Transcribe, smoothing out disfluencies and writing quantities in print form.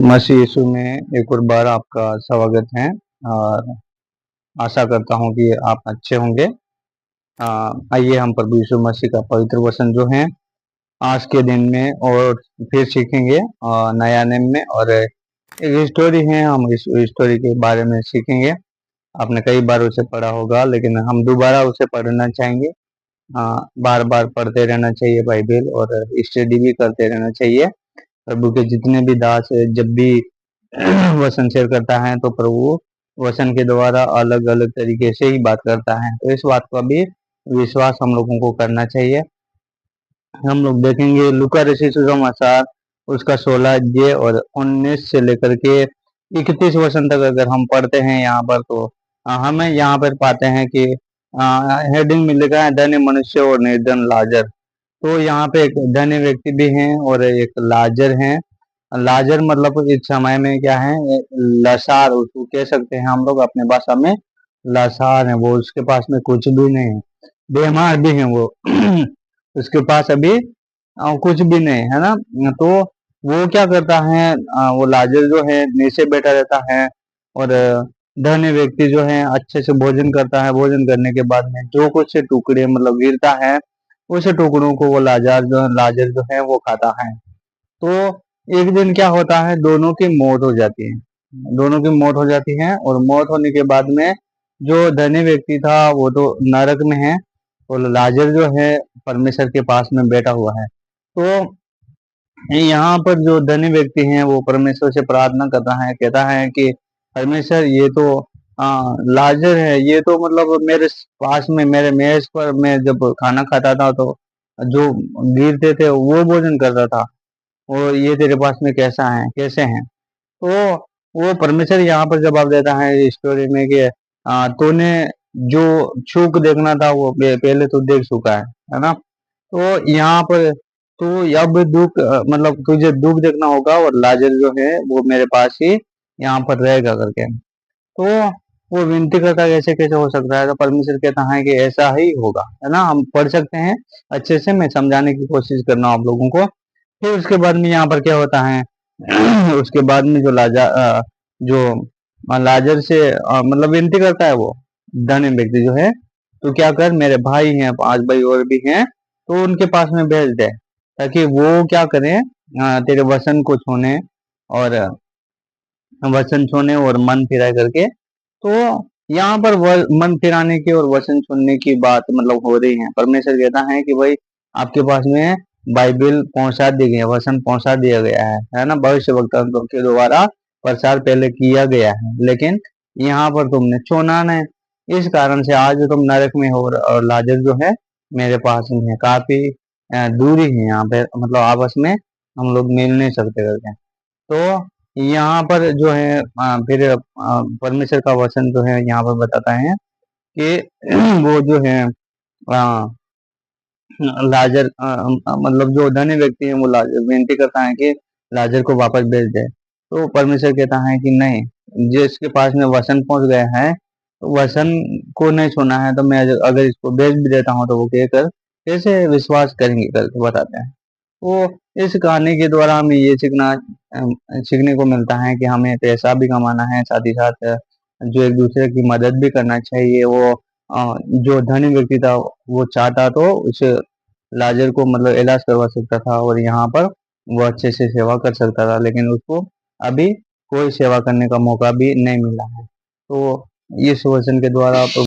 मसीह यीशु में एक और बार आपका स्वागत है। और आशा करता हूँ कि आप अच्छे होंगे। आइए हम प्रभु यीशु मसीह का पवित्र वचन जो है आज के दिन में और फिर सीखेंगे नया नियम में। और एक स्टोरी है, हम इस स्टोरी के बारे में सीखेंगे। आपने कई बार उसे पढ़ा होगा, लेकिन हम दोबारा उसे पढ़ना चाहेंगे। बार बार पढ़ते रहना चाहिए बाइबल, और स्टडी भी करते रहना चाहिए। प्रभु के जितने भी दास है, जब भी वचन शेयर करता है तो प्रभु वचन के द्वारा अलग अलग तरीके से ही बात करता है। तो इस बात का भी विश्वास हम लोगों को करना चाहिए। हम लोग देखेंगे लूका रचित सुसमाचार उसका 16 अध्याय और 19 से लेकर के 31 वचन तक अगर हम पढ़ते हैं यहाँ पर, तो हमें यहाँ पर पाते हैं कि हेडिंग में लिखा है धन्य मनुष्य और निर्धन लाजर। तो यहाँ पे एक धन्य व्यक्ति भी हैं और एक लाजर हैं। लाजर मतलब इस समय में क्या है, लसार उसको कह सकते हैं हम लोग अपने भाषा में। लसार है वो, उसके पास में कुछ भी नहीं है, बीमार भी है वो उसके पास अभी कुछ भी नहीं है ना। तो वो क्या करता है, वो लाजर जो है नीचे बैठा रहता है, और धन्य व्यक्ति जो है अच्छे से भोजन करता है। भोजन करने के बाद में जो कुछ टुकड़े मतलब गिरता है, उस टुकड़ों को वो लाजर जो है वो खाता है। तो एक दिन क्या होता है, दोनों की मौत हो जाती है। दोनों की मौत हो जाती है, और मौत होने के बाद में जो धनी व्यक्ति था वो तो नरक में है, और लाजर जो है परमेश्वर के पास में बैठा हुआ है। तो यहाँ पर जो धनी व्यक्ति है वो परमेश्वर से प्रार्थना करता है, कहता है कि परमेश्वर ये तो लाजर है, ये तो मतलब मेरे पास में मेरे मेज पर मैं जब खाना खाता था तो जो गिरते थे वो भोजन करता था, और ये तेरे पास में कैसा है, कैसे हैं। तो वो परमेश्वर यहाँ पर जवाब देता है इस स्टोरी में कि तूने जो छूक देखना था वो पहले तो देख चुका है ना। तो यहाँ पर तो अब दुख मतलब तुझे दुख देखना होगा, और लाजर जो है वो मेरे पास ही यहाँ पर रहेगा करके। तो वो विनती करता है ऐसे कैसे हो सकता है, तो परमेश्वर कहता है कि ऐसा ही होगा, है ना। हम पढ़ सकते हैं अच्छे से, मैं समझाने की कोशिश कर रहा हूँ आप लोगों को। फिर उसके बाद में यहाँ पर क्या होता है उसके बाद में जो लाजर से मतलब विनती करता है वो धनी व्यक्ति जो है, तो क्या कर, मेरे भाई हैं 5 भाई और भी हैं, तो उनके पास में भेज दे, ताकि वो क्या करें, तेरे वचन को छूने, और वचन छूने और मन फिरा करके। तो यहाँ पर मन फिराने की और वचन सुनने की बात मतलब हो रही है। परमेश्वर कहता है कि भाई आपके पास में बाइबल पहुंचा दी गई है, वचन पहुंचा दिया गया है ना। भविष्य वक्ताओं के द्वारा प्रचार पहले किया गया है, लेकिन यहाँ पर तुमने सुना नहीं। इस कारण से आज तुम नरक में हो, और लाजर जो है मेरे पास में है, काफी दूरी है यहाँ पे, मतलब आपस में हम लोग मिल नहीं सकते करके। तो यहाँ पर जो है फिर परमेश्वर का वचन जो है यहाँ पर बताता है कि वो जो है आ, लाजर मतलब जो धनी व्यक्ति है वो लाजर विनती करता है कि लाजर को वापस भेज दे। तो परमेश्वर कहता है कि नहीं, जिसके पास में वचन पहुंच गया है, तो वचन को नहीं सुना है, तो मैं अगर इसको भेज भी देता हूँ तो वो कहकर कैसे विश्वास करेंगे करके बताते हैं। तो इस कहानी के द्वारा हमें ये सीखने को मिलता है कि हमें पैसा भी कमाना है, साथ ही साथ जो एक दूसरे की मदद भी करना चाहिए। वो जो धनी व्यक्ति था वो चाहता तो उस लाजर को मतलब इलाज करवा सकता था, और यहाँ पर वो अच्छे से सेवा कर सकता था, लेकिन उसको अभी कोई सेवा करने का मौका भी नहीं मिला है। तो इस वचन के द्वारा